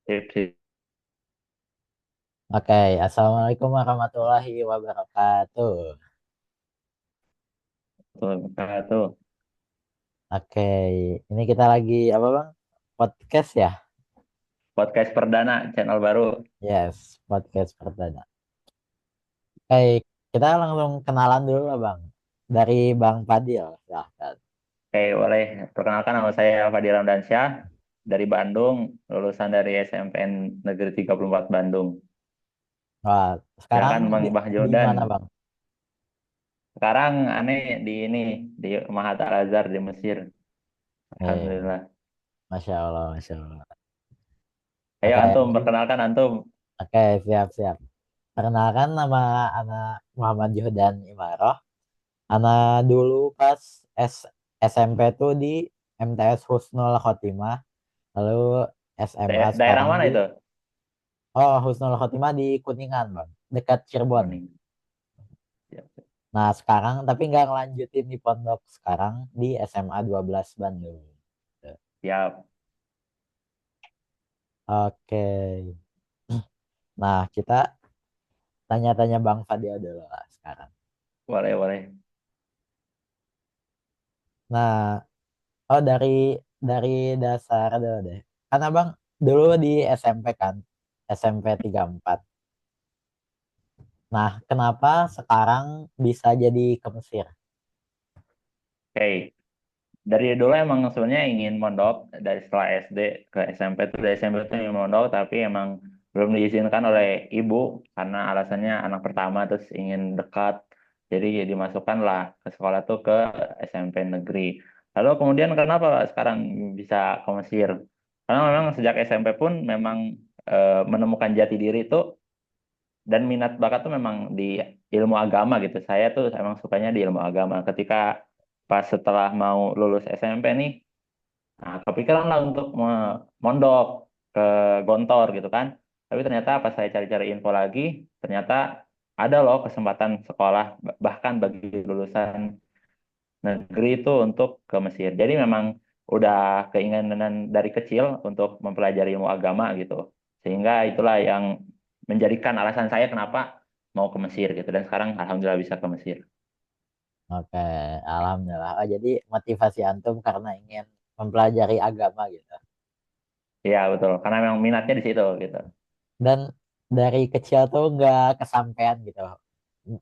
Sip, sip. Oke, Assalamualaikum warahmatullahi wabarakatuh. Tuh. Oke, ini kita lagi apa bang? Podcast ya? Podcast perdana, channel baru. Yes, podcast perdana. Oke, kita langsung kenalan dulu lah bang. Dari Bang Fadil, silahkan. Oke, boleh. Perkenalkan nama saya Fadil Ramdansyah dari Bandung, lulusan dari SMPN Negeri 34 Bandung. Wah, sekarang Silakan Bang di, Bah di Jordan. mana bang? Sekarang aneh di Mahat Al-Azhar di Mesir. Nih, Alhamdulillah. Masya Allah, Masya Allah. Ayo Oke, antum, mungkin, perkenalkan antum. oke, siap-siap. Perkenalkan nama anak Muhammad Juhdan Imaroh. Anak dulu pas S SMP tuh di MTS Husnul Khotimah. Lalu SMA Daerah sekarang mana di itu? Husnul Khotimah di Kuningan bang, dekat Cirebon. Kuning. Siap, Nah sekarang tapi nggak ngelanjutin di pondok, sekarang di SMA 12 Bandung. siap. Oke, nah kita tanya-tanya Bang Fadil dulu lah sekarang. Boleh, boleh. Nah, dari dasar dulu deh. Karena Bang dulu di SMP kan, SMP 34. Nah, kenapa sekarang bisa jadi ke Mesir? Oke. Dari dulu emang sebenarnya ingin mondok dari setelah SD ke SMP tuh, dari SMP tuh ingin mondok tapi emang belum diizinkan oleh ibu karena alasannya anak pertama terus ingin dekat, jadi dimasukkanlah ke sekolah tuh ke SMP negeri. Lalu kemudian kenapa sekarang bisa ke Mesir, karena memang sejak SMP pun memang menemukan jati diri tuh dan minat bakat tuh memang di ilmu agama gitu. Saya tuh emang sukanya di ilmu agama. Ketika pas setelah mau lulus SMP nih, nah, kepikiran lah untuk mondok ke Gontor gitu kan. Tapi ternyata pas saya cari-cari info lagi, ternyata ada loh kesempatan sekolah bahkan bagi lulusan negeri itu untuk ke Mesir. Jadi memang udah keinginan dari kecil untuk mempelajari ilmu agama gitu. Sehingga itulah yang menjadikan alasan saya kenapa mau ke Mesir gitu. Dan sekarang alhamdulillah bisa ke Mesir. Oke, alhamdulillah. Oh, jadi motivasi antum karena ingin mempelajari agama gitu. Iya betul, karena memang minatnya di situ gitu. Dan dari kecil tuh nggak kesampaian gitu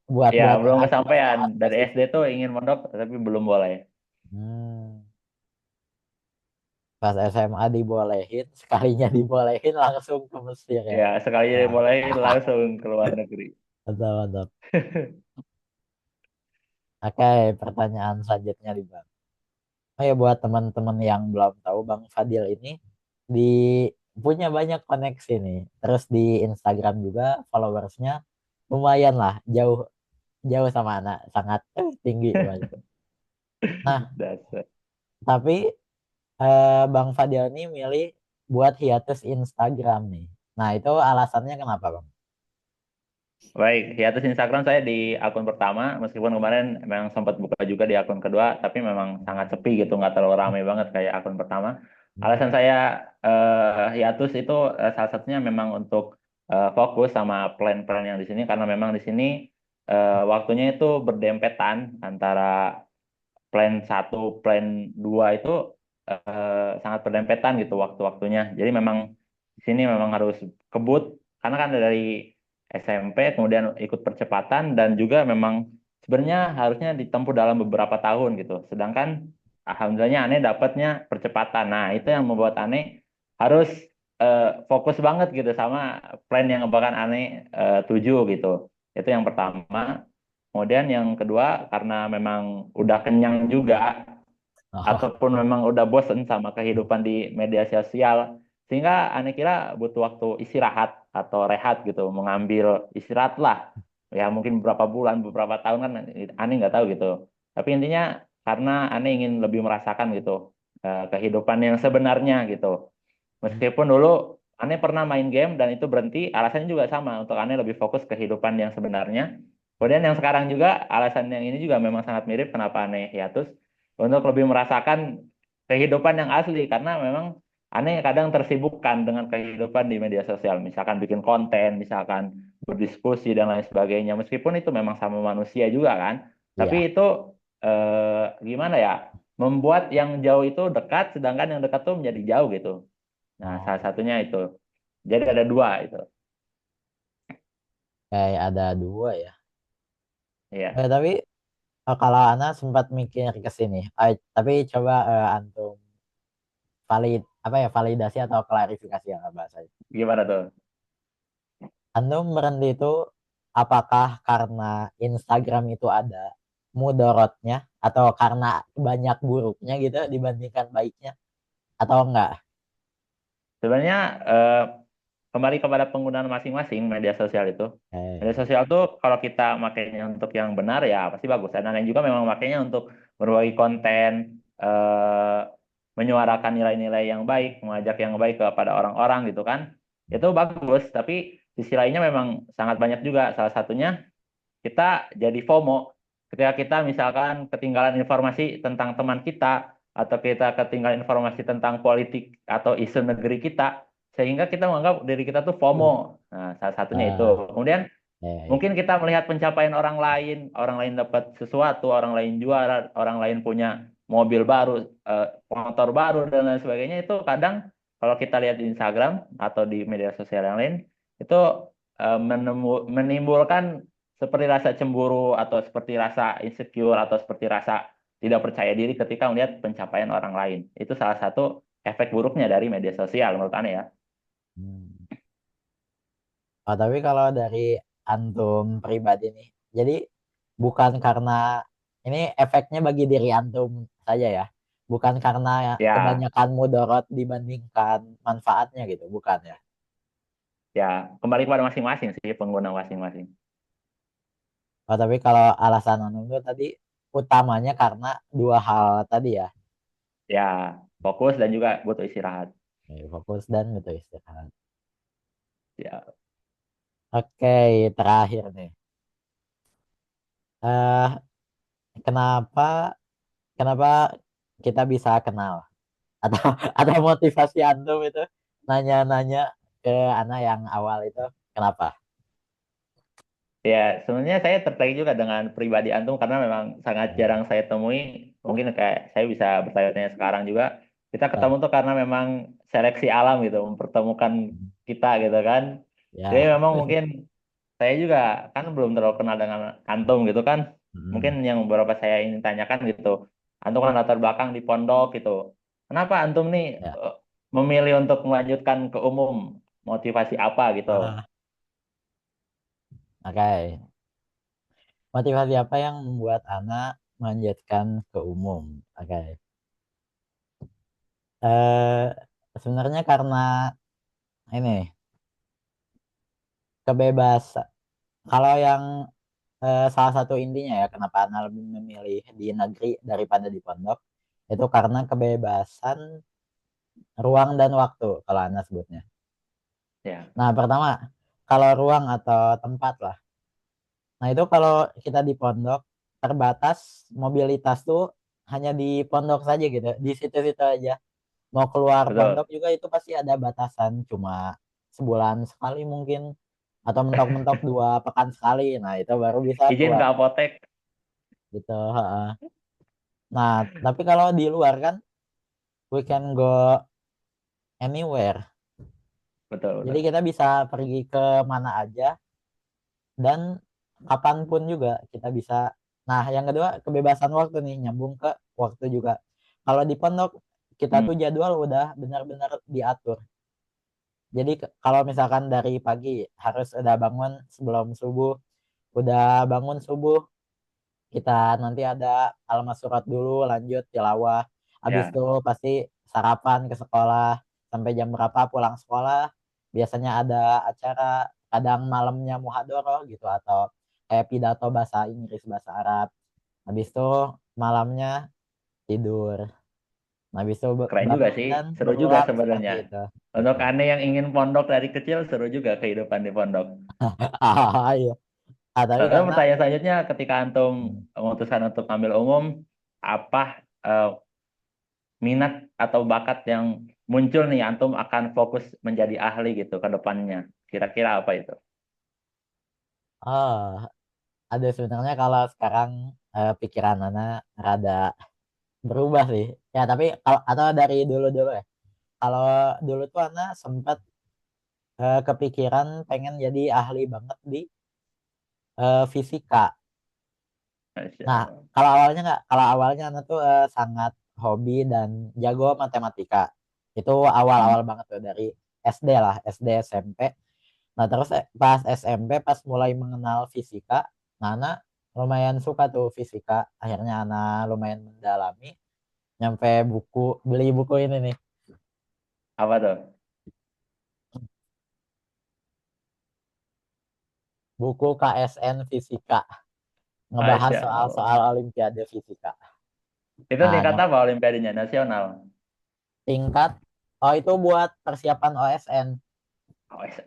buat Ya, belajar belum agama kesampaian. sangat Dari SD spesifik tuh gitu. ingin mondok, tapi belum boleh. Hmm, pas SMA dibolehin, sekalinya dibolehin langsung ke Mesir ya. Ya, sekali jadi Wah, boleh langsung ke luar negeri. betul, betul. Oke, pertanyaan selanjutnya di Bang. Oh ya buat teman-teman yang belum tahu Bang Fadil ini di punya banyak koneksi nih. Terus di Instagram juga followersnya lumayan lah, jauh jauh sama anak, sangat tinggi banget. Nah, Dasar. tapi Bang Fadil ini milih buat hiatus Instagram nih. Nah, itu alasannya kenapa Bang? Baik, hiatus Instagram saya di akun pertama, meskipun kemarin memang sempat buka juga di akun kedua, tapi memang sangat sepi gitu, nggak terlalu ramai banget kayak akun pertama. Hmm. Alasan saya hiatus itu salah satunya memang untuk fokus sama plan-plan yang di sini, karena memang di sini waktunya itu berdempetan antara plan satu, plan 2 itu sangat berdempetan gitu waktu-waktunya. Jadi memang di sini memang harus kebut karena kan dari SMP kemudian ikut percepatan dan juga memang sebenarnya harusnya ditempuh dalam beberapa tahun gitu. Sedangkan alhamdulillahnya aneh dapatnya percepatan. Nah, itu yang membuat aneh harus fokus banget gitu sama plan yang bahkan aneh tuju gitu. Itu yang pertama. Kemudian yang kedua, karena memang udah kenyang juga, Oh, ataupun memang udah bosen sama kehidupan di media sosial, sehingga aneh kira butuh waktu istirahat atau rehat gitu, mengambil istirahat lah. Ya mungkin beberapa bulan, beberapa tahun kan aneh nggak tahu gitu. Tapi intinya karena aneh ingin lebih merasakan gitu kehidupan yang sebenarnya gitu. Meskipun dulu aneh pernah main game dan itu berhenti, alasannya juga sama untuk aneh lebih fokus kehidupan yang sebenarnya. Kemudian yang sekarang juga alasan yang ini juga memang sangat mirip kenapa aneh hiatus untuk lebih merasakan kehidupan yang asli karena memang aneh kadang tersibukkan dengan kehidupan di media sosial, misalkan bikin konten, misalkan berdiskusi dan lain sebagainya. Meskipun itu memang sama manusia juga kan, tapi Iya. itu gimana ya? Membuat yang jauh itu dekat, sedangkan yang dekat tuh menjadi jauh gitu. Nah, salah Oh, satunya itu. Jadi ada dua itu. kayak ada dua ya. Iya. Tapi kalau Ana sempat mikir ke sini, tapi coba antum validasi atau klarifikasi yang bahasanya. Gimana tuh? Antum berhenti itu apakah karena Instagram itu ada mudorotnya atau karena banyak buruknya gitu dibandingkan baiknya atau enggak? Sebenarnya kembali kepada penggunaan masing-masing media sosial itu. Media Eh, sosial tuh kalau kita makainya untuk yang benar ya pasti bagus. Dan yang juga memang makainya untuk berbagi konten, menyuarakan nilai-nilai yang baik, mengajak yang baik kepada orang-orang gitu kan. Itu bagus. Tapi sisi lainnya memang sangat banyak juga. Salah satunya kita jadi FOMO. Ketika kita misalkan ketinggalan informasi tentang teman kita, atau kita ketinggalan informasi tentang politik atau isu negeri kita, sehingga kita menganggap diri kita tuh FOMO. Nah, salah satunya itu. eh, Kemudian eh, mungkin kita melihat pencapaian orang lain dapat sesuatu, orang lain juara, orang lain punya mobil baru, motor baru dan lain sebagainya. Itu kadang kalau kita lihat di Instagram atau di media sosial yang lain, itu menimbulkan seperti rasa cemburu atau seperti rasa insecure atau seperti rasa tidak percaya diri ketika melihat pencapaian orang lain. Itu salah satu efek buruknya dari media sosial menurut Anda ya. hmm. Oh, tapi kalau dari antum pribadi nih, jadi bukan karena ini efeknya bagi diri antum saja ya, bukan karena Ya, kebanyakan mudorot dibandingkan manfaatnya gitu, bukan ya. ya kembali kepada masing-masing sih pengguna masing-masing. Oh, tapi kalau alasan antum itu tadi utamanya karena dua hal tadi ya. Ya, fokus dan juga butuh istirahat. Fokus dan butuh istirahat. Ya, Oke, terakhir nih. eh kenapa kenapa kita bisa kenal atau atau motivasi antum itu nanya-nanya ke anak yang awal itu kenapa? ya sebenarnya saya tertarik juga dengan pribadi antum karena memang sangat Eh, jarang saya temui. Mungkin kayak saya bisa bertanya-tanya sekarang juga. Kita eh, ketemu tuh karena memang seleksi alam gitu, mempertemukan kita gitu kan. Jadi ya. memang mungkin saya juga kan belum terlalu kenal dengan antum gitu kan. Mungkin Hmm, yang beberapa saya ingin tanyakan gitu. Antum kan latar belakang di pondok gitu. Kenapa antum nih ya. memilih untuk melanjutkan ke umum? Motivasi apa gitu? Oke. Motivasi apa yang membuat anak melanjutkan ke umum? Oke. Eh sebenarnya karena ini kebebasan. Kalau yang salah satu intinya ya kenapa anak lebih memilih di negeri daripada di pondok itu karena kebebasan ruang dan waktu kalau anak sebutnya. Ya, Nah, pertama, kalau ruang atau tempat lah. Nah, itu kalau kita di pondok terbatas mobilitas tuh hanya di pondok saja gitu, di situ-situ aja. Mau keluar pondok betul. juga itu pasti ada batasan, cuma sebulan sekali mungkin atau mentok-mentok 2 pekan sekali. Nah, itu baru bisa Izin ke keluar apotek. gitu. Heeh. Nah, tapi kalau di luar kan we can go anywhere. Betul, Jadi betul. kita bisa pergi ke mana aja dan kapanpun juga kita bisa. Nah, yang kedua kebebasan waktu nih nyambung ke waktu juga. Kalau di pondok kita Hmm, tuh jadwal udah benar-benar diatur. Jadi kalau misalkan dari pagi harus udah bangun sebelum subuh, udah bangun subuh kita nanti ada alamat surat dulu lanjut tilawah. Habis ya, itu pasti sarapan ke sekolah sampai jam berapa pulang sekolah. Biasanya ada acara kadang malamnya muhadharah gitu atau kayak pidato bahasa Inggris bahasa Arab. Habis itu malamnya tidur. Nah, habis itu keren juga bangun sih. dan Seru juga berulang seperti sebenarnya. itu. Untuk Gitu. aneh yang ingin pondok dari kecil, seru juga kehidupan di pondok. Ah, iya. Tapi Lalu karena pertanyaan selanjutnya, ketika antum hmm, memutuskan untuk ambil umum, apa minat atau bakat yang muncul nih antum akan fokus menjadi ahli gitu ke depannya? Kira-kira apa itu? Oh, ada sebenarnya kalau sekarang pikiran anak rada berubah sih. Ya, tapi kalau atau dari dulu-dulu ya. Kalau dulu tuh anak sempat kepikiran pengen jadi ahli banget di fisika. Masya Nah, Allah. kalau awalnya anak tuh sangat hobi dan jago matematika. Itu Hmm. awal-awal banget tuh dari SD lah, SD SMP. Nah, terus pas SMP pas mulai mengenal fisika, nah anak lumayan suka tuh fisika. Akhirnya anak lumayan mendalami, nyampe beli buku ini nih, Apa tuh? buku KSN Fisika, ngebahas Masya Allah. soal-soal Olimpiade Fisika. Itu Nah, tingkat apa Olimpiadanya? Nasional? tingkat, oh itu buat persiapan OSN.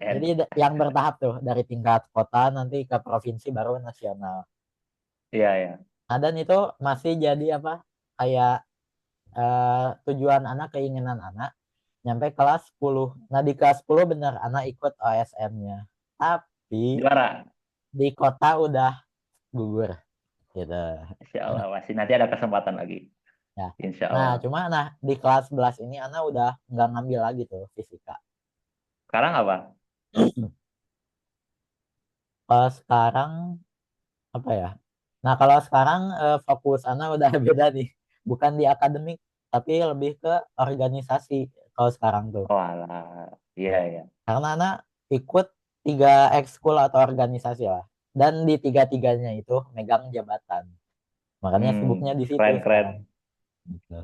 Jadi OSN. yang bertahap tuh dari tingkat kota nanti ke provinsi baru nasional. Iya, ya. Nah, dan itu masih jadi apa? Kayak tujuan anak, keinginan anak nyampe kelas 10. Nah, di kelas 10 bener anak ikut OSN-nya. Tapi Juara. di kota udah gugur gitu. Insya Allah. Masih nanti ada kesempatan lagi. Ya. Insya Nah, Allah. cuma di kelas 11 ini anak udah nggak ngambil lagi tuh fisika. Sekarang apa? Kalau sekarang apa ya? Nah, kalau sekarang fokus anak udah beda nih. Bukan di akademik, tapi lebih ke organisasi kalau sekarang tuh. Oh, alah. Iya, ya. Karena anak ikut 3 ekskul atau organisasi lah. Dan di tiga-tiganya itu megang jabatan. Makanya sibuknya di situ sekarang. Keren-keren. Gitu.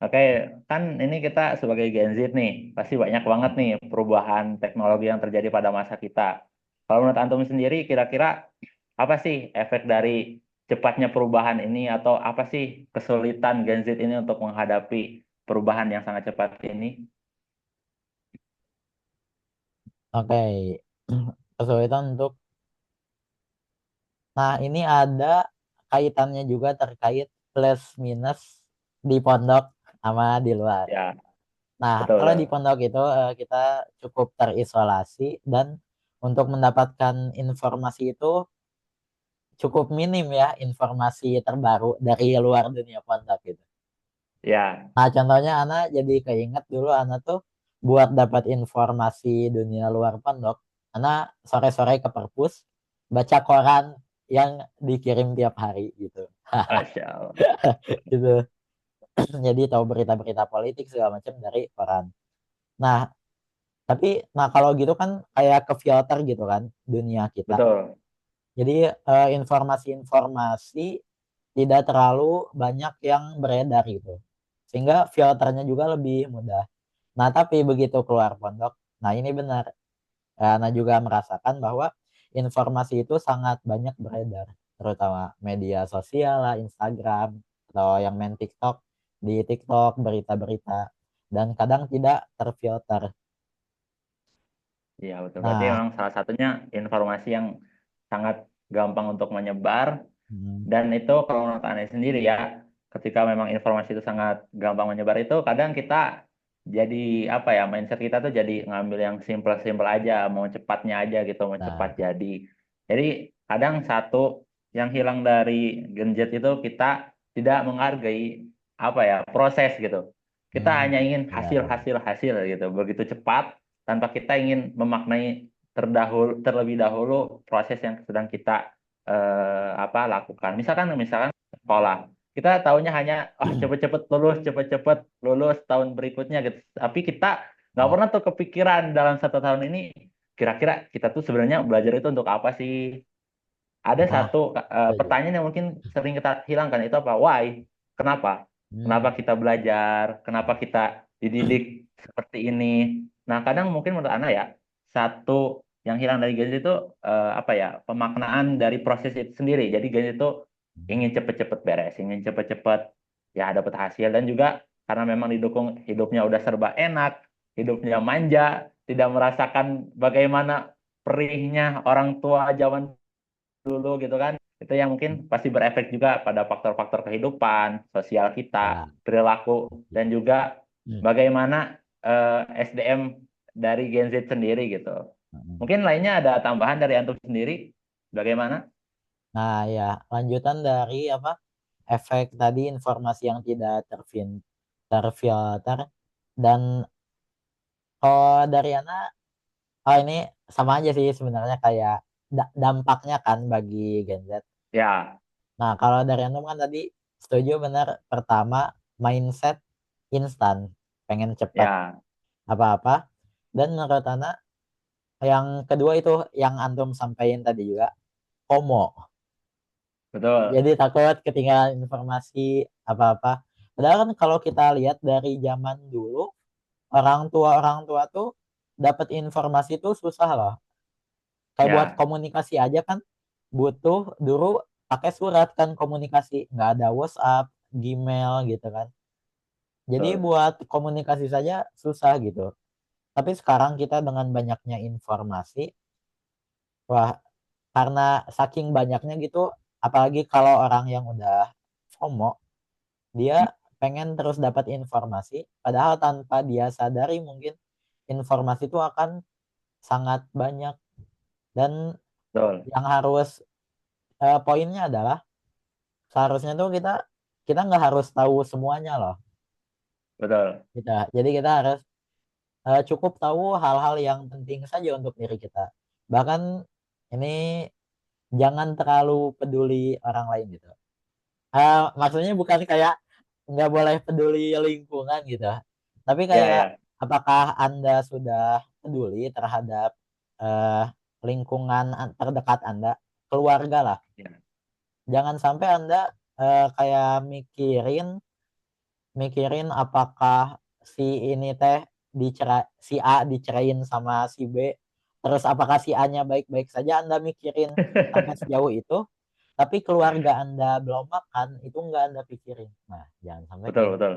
Oke, kan ini kita sebagai Gen Z nih, pasti banyak banget nih perubahan teknologi yang terjadi pada masa kita. Kalau menurut Antum sendiri, kira-kira apa sih efek dari cepatnya perubahan ini atau apa sih kesulitan Gen Z ini untuk menghadapi perubahan yang sangat cepat ini? Oke. Kesulitan untuk. Nah, ini ada kaitannya juga terkait plus minus di pondok sama di luar. Ya, Nah, betul, kalau di betul. pondok itu kita cukup terisolasi dan untuk mendapatkan informasi itu cukup minim ya, informasi terbaru dari luar dunia pondok gitu. Ya, Nah, contohnya Ana jadi keinget dulu Ana tuh buat dapat informasi dunia luar pondok, Ana sore-sore ke perpus baca koran yang dikirim tiap hari gitu. Masya Allah. Gitu. Jadi tahu berita-berita politik segala macam dari koran. Nah, tapi kalau gitu kan kayak ke filter gitu kan dunia kita. Betul. Jadi informasi-informasi tidak terlalu banyak yang beredar gitu. Sehingga filternya juga lebih mudah. Nah, tapi begitu keluar pondok, nah ini benar. Nah, juga merasakan bahwa informasi itu sangat banyak beredar, terutama media sosial lah, Instagram, atau yang main TikTok, di TikTok berita-berita, dan kadang tidak terfilter. Iya, betul. Berarti Nah, memang salah satunya informasi yang sangat gampang untuk menyebar. hmm, Dan itu kalau menurut Anda sendiri ya, ketika memang informasi itu sangat gampang menyebar itu, kadang kita jadi apa ya, mindset kita tuh jadi ngambil yang simple-simple aja, mau cepatnya aja gitu, mau cepat nah, jadi. Jadi kadang satu yang hilang dari Gen Z itu kita tidak menghargai apa ya, proses gitu. Kita hanya ingin benar. hasil gitu, begitu cepat tanpa kita ingin memaknai terlebih dahulu proses yang sedang kita apa lakukan. Misalkan sekolah. Kita tahunya hanya cepet-cepet lulus tahun berikutnya gitu. Tapi kita nggak Nah, pernah tuh kepikiran dalam 1 tahun ini kira-kira kita tuh sebenarnya belajar itu untuk apa sih? Ada nah, satu setuju. pertanyaan yang mungkin sering kita hilangkan itu apa? Why? Kenapa? Kenapa Hmm, kita belajar? Kenapa kita dididik seperti ini? Nah, kadang mungkin menurut Ana ya, satu yang hilang dari Gen Z itu apa ya? Pemaknaan dari proses itu sendiri. Jadi Gen Z itu ingin cepet-cepet beres, ingin cepet-cepet ya dapat hasil dan juga karena memang didukung hidupnya udah serba enak, hidupnya manja, tidak merasakan bagaimana perihnya orang tua zaman dulu gitu kan itu yang mungkin pasti berefek juga pada faktor-faktor kehidupan sosial kita ya, perilaku dan juga setuju. Hmm. bagaimana SDM dari Gen Z sendiri gitu. Hmm. Mungkin lainnya ada tambahan dari antum sendiri, bagaimana? Nah, ya, lanjutan dari apa? Efek tadi informasi yang tidak terfilter dan kalau dari Ana, oh ini sama aja sih sebenarnya kayak dampaknya kan bagi Gen Z. Ya, Nah, kalau dari Ana kan tadi setuju benar pertama mindset instan, pengen cepat ya, apa-apa. Dan menurut Ana yang kedua itu yang Antum sampaikan tadi juga FOMO. betul. Jadi takut ketinggalan informasi apa-apa. Padahal kan kalau kita lihat dari zaman dulu, orang tua tuh dapat informasi tuh susah loh. Kayak buat Ya, komunikasi aja kan butuh dulu pakai surat kan komunikasi, nggak ada WhatsApp, Gmail gitu kan. Jadi betul. buat komunikasi saja susah gitu. Tapi sekarang kita dengan banyaknya informasi, wah karena saking banyaknya gitu, apalagi kalau orang yang udah FOMO, dia Hmm, pengen terus dapat informasi, padahal tanpa dia sadari mungkin informasi itu akan sangat banyak dan betul, yang harus poinnya adalah seharusnya tuh kita kita nggak harus tahu semuanya loh betul. jadi kita harus cukup tahu hal-hal yang penting saja untuk diri kita bahkan ini jangan terlalu peduli orang lain gitu. Maksudnya bukan kayak nggak boleh peduli lingkungan gitu. Tapi Ya, kayak ya. apakah Anda sudah peduli terhadap eh, lingkungan terdekat Anda, keluarga lah. Ya. Jangan sampai Anda kayak mikirin mikirin apakah si ini teh si A dicerain sama si B, terus apakah si A-nya baik-baik saja Anda mikirin sampai sejauh itu, tapi keluarga Anda belum makan, itu nggak Anda pikirin. Nah, jangan sampai kayak Betul, gitu. betul.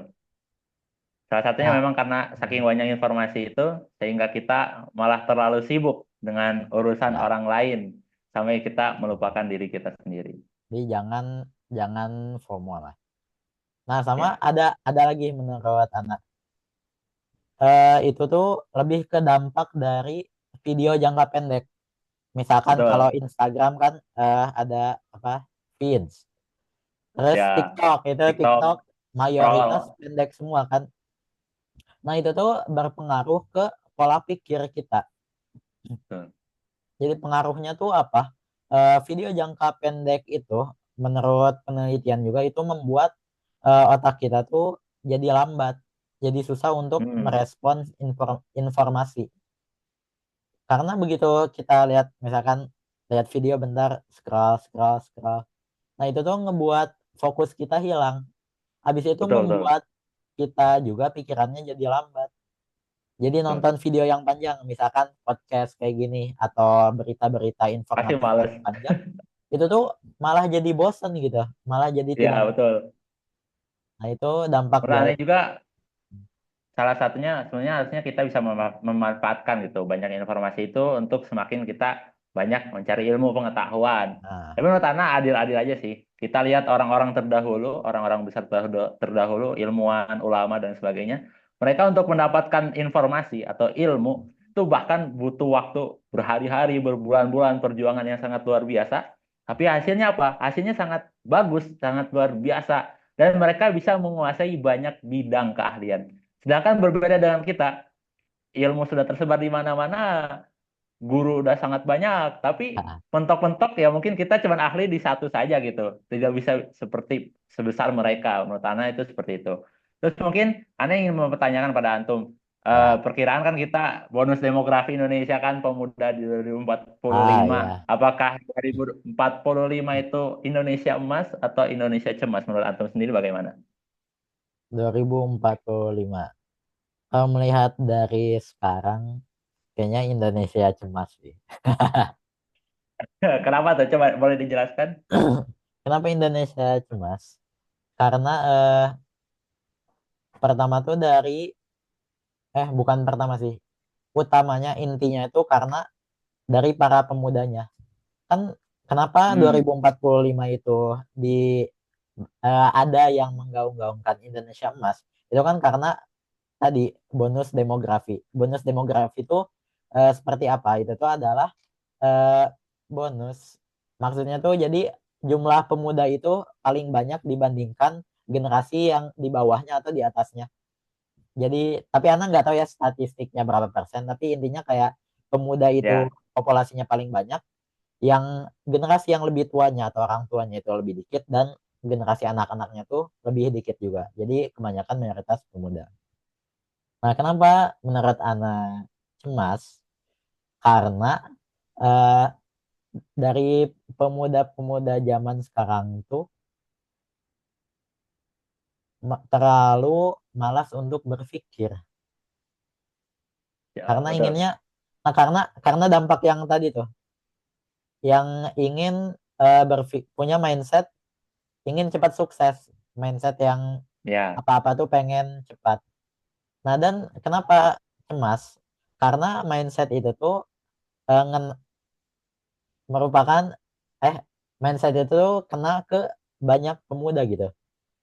Salah satunya Nah, memang karena saking hmm, banyak informasi itu, sehingga kita malah terlalu sibuk dengan urusan ya, orang lain, sampai kita melupakan diri kita sendiri. jadi jangan jangan FOMO lah. Nah, sama Ya, ada lagi menurut anak. Itu tuh lebih ke dampak dari video jangka pendek. Misalkan kalau betul. Instagram kan ada apa feeds. Terus Ya, TikTok itu TikTok TikTok, mayoritas scroll. pendek semua kan. Nah itu tuh berpengaruh ke pola pikir kita. Betul. Jadi pengaruhnya tuh apa? Video jangka pendek itu menurut penelitian juga itu membuat otak kita tuh jadi lambat. Jadi susah untuk Hmm, merespons informasi. Karena begitu kita lihat misalkan lihat video bentar scroll scroll scroll. Nah itu tuh ngebuat fokus kita hilang. Habis itu betul, betul, membuat kita juga pikirannya jadi lambat. Jadi betul. nonton video yang panjang, misalkan podcast kayak gini atau berita-berita Pasti informatif males. yang panjang, itu tuh malah jadi bosen gitu, malah jadi tidak. Ya, betul. Nah itu dampak Menurut dari Anda juga salah satunya sebenarnya harusnya kita bisa memanfaatkan gitu banyak informasi itu untuk semakin kita banyak mencari ilmu pengetahuan. nah, Tapi menurut Ana adil-adil aja sih. Kita lihat orang-orang terdahulu, orang-orang besar terdahulu, ilmuwan, ulama dan sebagainya. Mereka untuk mendapatkan informasi atau ilmu itu bahkan butuh waktu berhari-hari, berbulan-bulan perjuangan yang sangat luar biasa. Tapi hasilnya apa? Hasilnya sangat bagus, sangat luar biasa. Dan mereka bisa menguasai banyak bidang keahlian. Sedangkan berbeda dengan kita, ilmu sudah tersebar di mana-mana, guru udah sangat banyak, tapi nah, mentok-mentok ya mungkin kita cuma ahli di satu saja gitu. Tidak bisa seperti sebesar mereka. Menurut Ana itu seperti itu. Terus mungkin Ana ingin mempertanyakan pada Antum, ya, perkiraan kan kita bonus demografi Indonesia kan pemuda di 2045. ya, Apakah 2045 itu Indonesia emas atau Indonesia cemas? Menurut Antum sendiri bagaimana? 2045. Kalau melihat dari sekarang, kayaknya Indonesia cemas sih. Kenapa tuh? Coba boleh dijelaskan? Kenapa Indonesia cemas? Karena pertama tuh bukan pertama sih, utamanya intinya itu karena dari para pemudanya. Kan kenapa Hmm, 2045 itu ada yang menggaung-gaungkan Indonesia emas? Itu kan karena tadi bonus demografi. Bonus demografi itu seperti apa? Itu tuh adalah eh, bonus. Maksudnya tuh jadi jumlah pemuda itu paling banyak dibandingkan generasi yang di bawahnya atau di atasnya. Jadi, tapi Ana nggak tahu ya statistiknya berapa persen, tapi intinya kayak pemuda itu Ya, populasinya paling banyak, yang generasi yang lebih tuanya atau orang tuanya itu lebih dikit, dan generasi anak-anaknya tuh lebih dikit juga. Jadi kebanyakan mayoritas pemuda. Nah, kenapa menurut Ana cemas? Karena eh, dari pemuda-pemuda zaman sekarang tuh terlalu malas untuk berpikir. ya Karena betul. inginnya, nah karena dampak yang tadi tuh, yang ingin punya mindset, ingin cepat sukses, mindset yang Ya, apa-apa tuh pengen cepat. Nah, dan kenapa cemas? Karena mindset itu tuh eh, ngen- merupakan eh mindset itu tuh kena ke banyak pemuda gitu.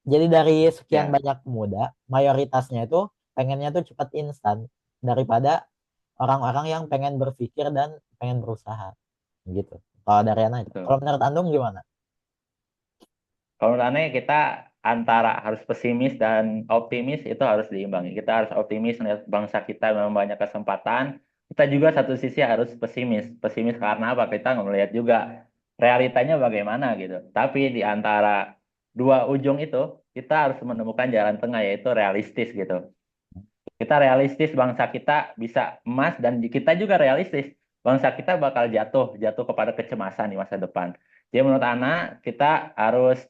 Jadi dari sekian ya, banyak pemuda, mayoritasnya itu pengennya tuh cepat instan daripada orang-orang yang pengen berpikir dan pengen berusaha gitu. Kalau dari Ana, betul. kalau menurut Andung gimana? Kalau menurut aneh kita antara harus pesimis dan optimis itu harus diimbangi. Kita harus optimis melihat bangsa kita memang banyak kesempatan. Kita juga satu sisi harus pesimis. Pesimis karena apa? Kita nggak melihat juga realitanya bagaimana gitu. Tapi di antara dua ujung itu kita harus menemukan jalan tengah yaitu realistis gitu. Kita realistis bangsa kita bisa emas dan kita juga realistis bangsa kita bakal jatuh jatuh kepada kecemasan di masa depan. Jadi menurut Ana kita harus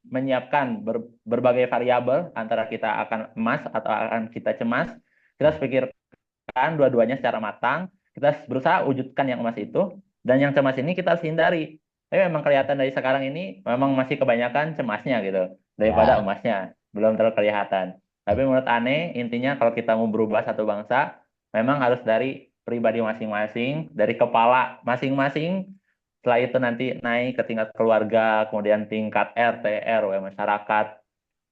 menyiapkan berbagai variabel antara kita akan emas atau akan kita cemas. Kita harus pikirkan dua-duanya secara matang. Kita harus berusaha wujudkan yang emas itu dan yang cemas ini kita harus hindari. Tapi memang kelihatan dari sekarang ini memang masih kebanyakan cemasnya gitu daripada Ya, emasnya. Belum terlalu kelihatan. Tapi menurut aneh intinya kalau kita mau berubah satu bangsa memang harus dari pribadi masing-masing, dari kepala masing-masing setelah itu nanti naik ke tingkat keluarga, kemudian tingkat RT, RW, masyarakat.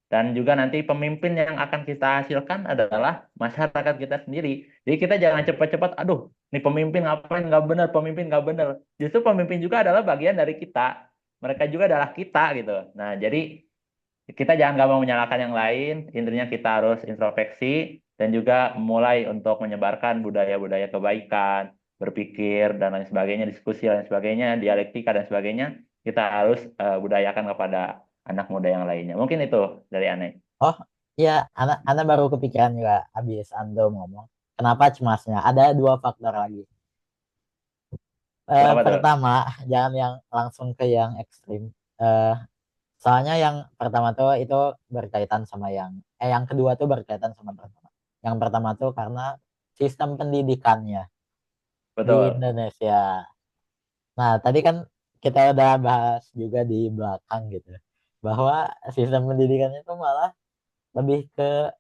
Dan juga nanti pemimpin yang akan kita hasilkan adalah masyarakat kita sendiri. Jadi kita jangan cepat-cepat, aduh, nih pemimpin ngapain nggak benar, pemimpin nggak benar. Justru pemimpin juga adalah bagian dari kita. Mereka juga adalah kita gitu. Nah, jadi kita jangan gampang menyalahkan yang lain. Intinya kita harus introspeksi dan juga mulai untuk menyebarkan budaya-budaya kebaikan, berpikir dan lain sebagainya, diskusi dan lain sebagainya, dialektika dan sebagainya. Kita harus budayakan kepada anak muda yang lainnya. Mungkin itu dari aneh. oh ya, anak baru kepikiran juga habis Ando ngomong. Kenapa cemasnya? Ada dua faktor lagi. Kenapa tuh? Pertama, jangan yang langsung ke yang ekstrim. Eh, Soalnya yang pertama tuh itu berkaitan sama yang kedua tuh berkaitan sama pertama. Yang pertama tuh karena sistem pendidikannya di Betul. Indonesia. Nah, tadi kan kita udah bahas juga di belakang gitu, bahwa sistem pendidikannya itu malah lebih ke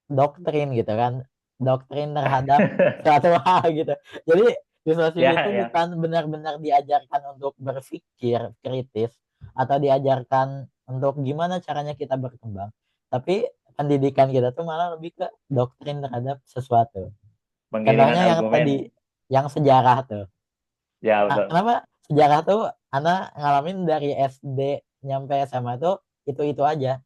doktrin gitu kan, doktrin terhadap suatu hal gitu. Jadi siswa siswi itu Ya, ya. bukan benar-benar diajarkan untuk berpikir kritis atau diajarkan untuk gimana caranya kita berkembang, tapi pendidikan kita tuh malah lebih ke doktrin terhadap sesuatu. Penggiringan Contohnya yang tadi, argumen. yang sejarah tuh. Ya, Nah, betul. kenapa sejarah tuh anak ngalamin dari SD nyampe SMA tuh itu aja.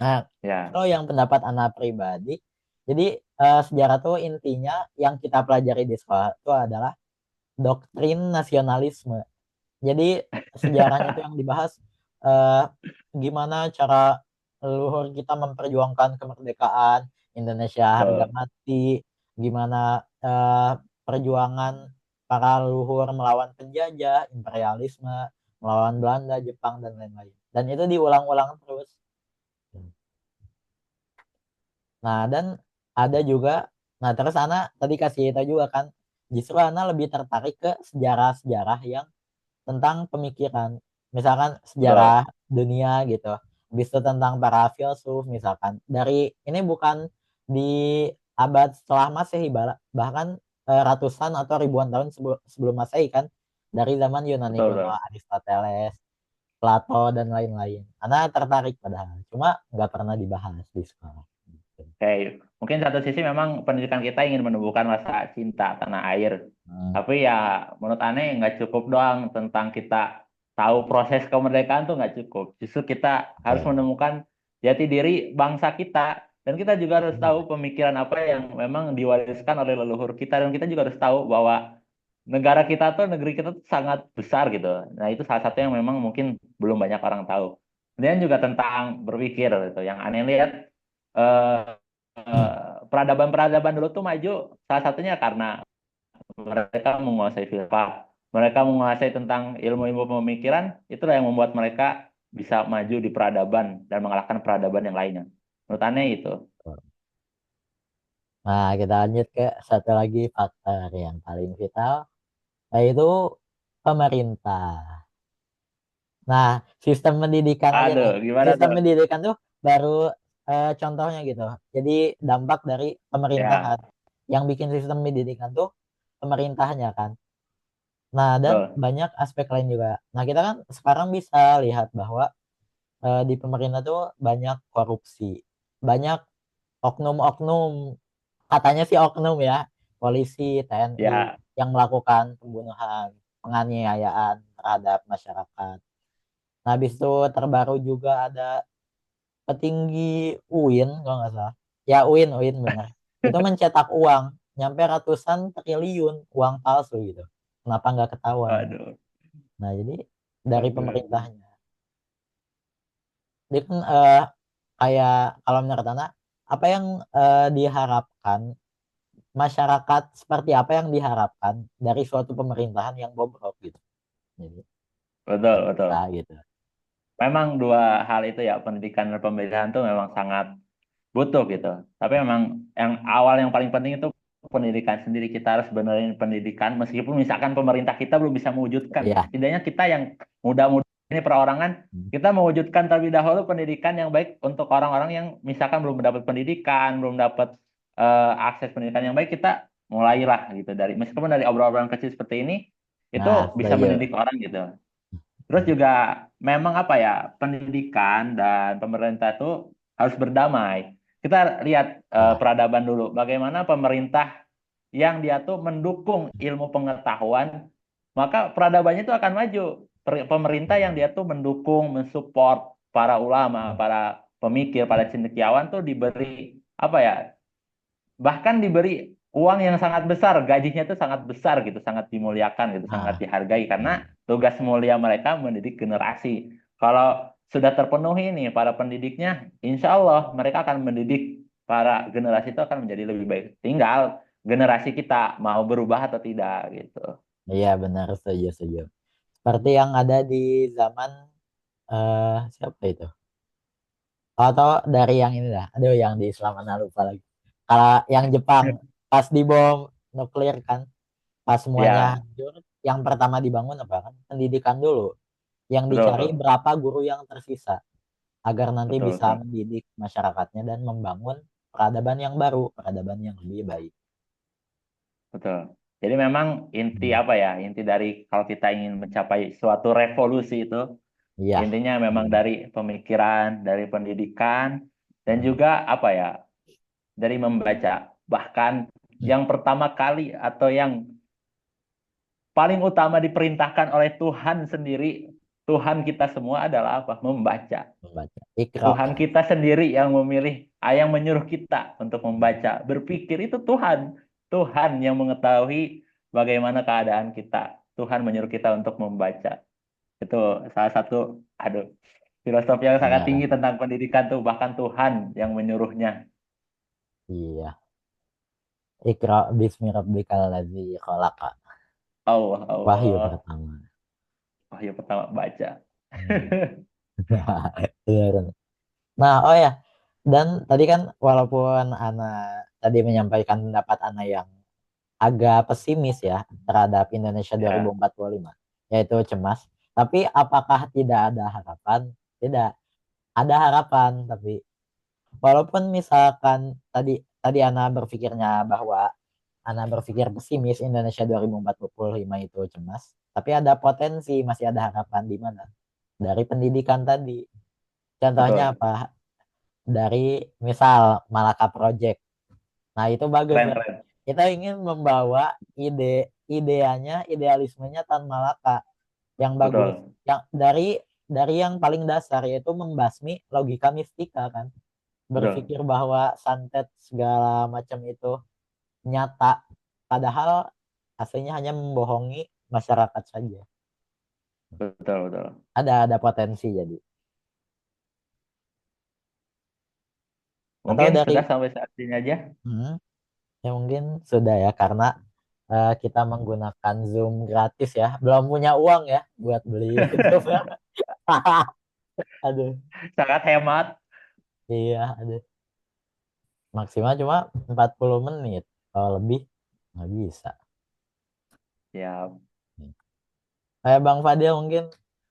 Nah, Ya, kalau yang pendapat anak pribadi, jadi sejarah tuh intinya yang kita pelajari di sekolah itu adalah doktrin nasionalisme. Jadi sejarahnya itu yang dibahas eh, gimana cara leluhur kita memperjuangkan kemerdekaan Indonesia harga betul. mati, gimana eh, perjuangan para leluhur melawan penjajah, imperialisme, melawan Belanda, Jepang dan lain-lain. Dan itu diulang-ulang terus. Nah, dan ada juga, nah terus Ana tadi kasih tahu juga kan, justru Ana lebih tertarik ke sejarah-sejarah yang tentang pemikiran. Misalkan sejarah Betul. dunia gitu. Habis itu tentang para filsuf misalkan. Dari ini bukan di abad setelah Masehi, bahkan ratusan atau ribuan tahun sebelum Masehi kan. Dari zaman Yunani Betul, kuno, betul. Aristoteles, Plato dan lain-lain. Ana tertarik padahal. Cuma nggak pernah dibahas di sekolah. Kayak mungkin satu sisi memang pendidikan kita ingin menumbuhkan rasa cinta tanah air. Hmm, Tapi ya menurut aneh nggak cukup doang tentang kita tahu proses kemerdekaan tuh nggak cukup. Justru kita harus betul. menemukan jati diri bangsa kita. Dan kita juga harus Iya. tahu pemikiran apa yang memang diwariskan oleh leluhur kita. Dan kita juga harus tahu bahwa negara kita tuh, negeri kita tuh sangat besar gitu. Nah itu salah satu yang memang mungkin belum banyak orang tahu. Kemudian juga tentang berpikir gitu. Yang aneh lihat eh, peradaban-peradaban dulu tuh maju salah satunya karena mereka menguasai filsafat, mereka menguasai tentang ilmu-ilmu pemikiran, itulah yang membuat mereka bisa maju di peradaban dan mengalahkan peradaban yang lainnya. Menurut aneh itu. Nah, kita lanjut ke satu lagi faktor yang paling vital, yaitu pemerintah. Nah, sistem pendidikan aja nih. Aduh, gimana Sistem tuh? pendidikan tuh baru contohnya gitu. Jadi dampak dari pemerintahan. Ya, Yang bikin sistem pendidikan tuh pemerintahnya kan. Nah, dan betul. banyak aspek lain juga. Nah, kita kan sekarang bisa lihat bahwa di pemerintah tuh banyak korupsi. Banyak oknum-oknum, katanya sih oknum ya, polisi, TNI, Ya, yang melakukan pembunuhan, penganiayaan terhadap masyarakat. Nah, habis itu terbaru juga ada petinggi UIN, kalau nggak salah. Ya, UIN benar. Itu mencetak uang, nyampe ratusan triliun uang palsu gitu. Kenapa nggak ketahuan? aduh. Nah, jadi dari Aduh. pemerintahnya. Dia kan kayak kalau menurut Anda, apa yang diharapkan masyarakat, seperti apa yang diharapkan dari suatu pemerintahan yang bobrok gitu. Jadi Betul, nggak betul. bisa gitu. Memang dua hal itu ya, pendidikan dan pemerintahan tuh memang sangat butuh gitu. Tapi memang yang awal yang paling penting itu pendidikan sendiri. Kita harus benerin pendidikan meskipun misalkan pemerintah kita belum bisa mewujudkan. Iya. Setidaknya kita yang muda-muda ini perorangan, Hmm. kita mewujudkan terlebih dahulu pendidikan yang baik untuk orang-orang yang misalkan belum mendapat pendidikan, belum dapat akses pendidikan yang baik, kita mulailah gitu dari meskipun dari obrolan kecil seperti ini itu Nah, bisa setuju. mendidik orang gitu. Terus juga memang apa ya, pendidikan dan pemerintah itu harus berdamai. Kita lihat Ya. peradaban dulu, bagaimana pemerintah yang dia tuh mendukung ilmu pengetahuan, maka peradabannya itu akan maju. Pemerintah yang dia tuh mendukung, mensupport para ulama, para pemikir, para cendekiawan tuh diberi apa ya, bahkan diberi uang yang sangat besar, gajinya itu sangat besar gitu, sangat dimuliakan gitu, sangat Nah, dihargai karena iya. tugas mulia mereka mendidik generasi. Kalau sudah terpenuhi nih para pendidiknya, insya Allah mereka akan mendidik para generasi itu akan menjadi lebih baik. Tinggal generasi kita mau berubah atau tidak gitu. Iya, benar, setuju, setuju. Seperti yang ada di zaman siapa itu? Atau dari yang ini dah. Aduh, yang di Islam anak lupa lagi. Kalau yang Jepang pas dibom nuklir kan, pas semuanya Ya, hancur, yang pertama dibangun apa kan? Pendidikan dulu. Yang dicari betul, berapa guru yang tersisa agar nanti betul, bisa betul, mendidik masyarakatnya dan membangun peradaban yang baru, peradaban yang lebih baik. betul. Jadi memang inti Hmm. apa ya? Inti dari kalau kita ingin mencapai suatu revolusi itu Iya. intinya memang Benar. dari pemikiran, dari pendidikan, dan Hmm. juga apa ya, dari membaca. Bahkan yang pertama kali atau yang paling utama diperintahkan oleh Tuhan sendiri, Tuhan kita semua adalah apa? Membaca. Membaca. Ikra. Tuhan kita sendiri yang memilih, yang menyuruh kita untuk membaca. Berpikir itu Tuhan. Tuhan yang mengetahui bagaimana keadaan kita. Tuhan menyuruh kita untuk membaca. Itu salah satu, aduh, filosofi yang sangat tinggi Benar. tentang pendidikan tuh, bahkan Tuhan yang menyuruhnya. Iya. Ikra bismi rabbikal ladzi khalaqa. Allah, Wahyu Allah. pertama. Wahyu pertama baca. Hmm. Benar. Nah, oh ya, dan tadi kan walaupun Ana tadi menyampaikan pendapat Ana yang agak pesimis ya terhadap Indonesia Ya, 2045, yaitu cemas. Tapi apakah tidak ada harapan? Tidak, ada harapan. Tapi walaupun misalkan tadi tadi Ana berpikirnya bahwa Ana berpikir pesimis Indonesia 2045 itu cemas, tapi ada potensi, masih ada harapan di mana? Dari pendidikan tadi. Contohnya betul. apa? dari misal Malaka Project. Nah, itu bagus Keren kan. keren. Kita ingin membawa ideanya, idealismenya Tan Malaka yang bagus, Betul yang dari yang paling dasar yaitu membasmi logika mistika kan. betul Berpikir bahwa santet segala macam itu nyata, padahal aslinya hanya membohongi masyarakat saja. betul betul. Ada potensi jadi. Atau Mungkin dari sudah sampai saat ini aja. hmm, ya mungkin sudah ya karena kita menggunakan Zoom gratis ya. Belum punya uang ya buat beli itu. Aduh, Sangat hemat. iya, aduh. Maksimal cuma 40 menit. Kalau lebih nggak bisa. Ya, Kayak Bang Fadil mungkin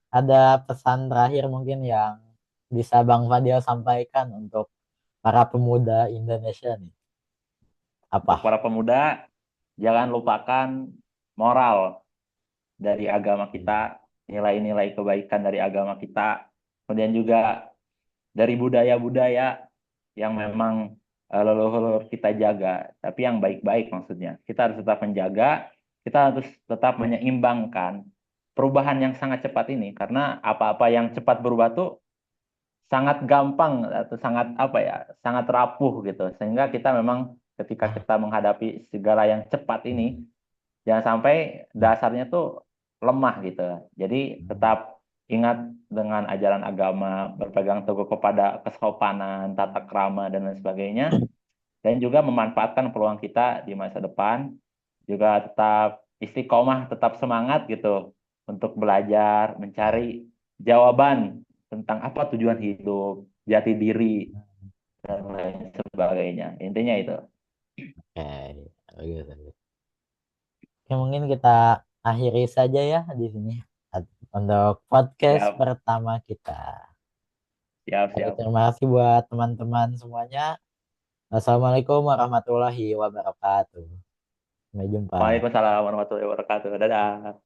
ada pesan terakhir mungkin yang bisa Bang Fadil sampaikan untuk para pemuda Indonesia nih. untuk Apa? para pemuda, jangan lupakan moral dari agama kita, nilai-nilai kebaikan dari agama kita, kemudian juga dari budaya-budaya yang memang leluhur kita jaga, tapi yang baik-baik maksudnya. Kita harus tetap menjaga, kita harus tetap menyeimbangkan perubahan yang sangat cepat ini, karena apa-apa yang cepat berubah tuh sangat gampang atau sangat apa ya, sangat rapuh gitu. Sehingga kita memang ketika kita menghadapi segala yang cepat ini, jangan sampai dasarnya tuh lemah gitu. Jadi tetap ingat dengan ajaran agama, berpegang teguh kepada kesopanan, tata krama dan lain sebagainya, dan juga memanfaatkan peluang kita di masa depan, juga tetap istiqomah, tetap semangat gitu untuk belajar, mencari jawaban tentang apa tujuan hidup, jati diri dan lain sebagainya. Intinya itu. Oke, bagus, bagus. Oke, mungkin kita akhiri saja ya di sini untuk podcast Siap, pertama kita. siap, Oke, siap. terima kasih buat teman-teman semuanya. Wassalamualaikum warahmatullahi wabarakatuh. Sampai jumpa. Waalaikumsalam warahmatullahi wabarakatuh. Dadah.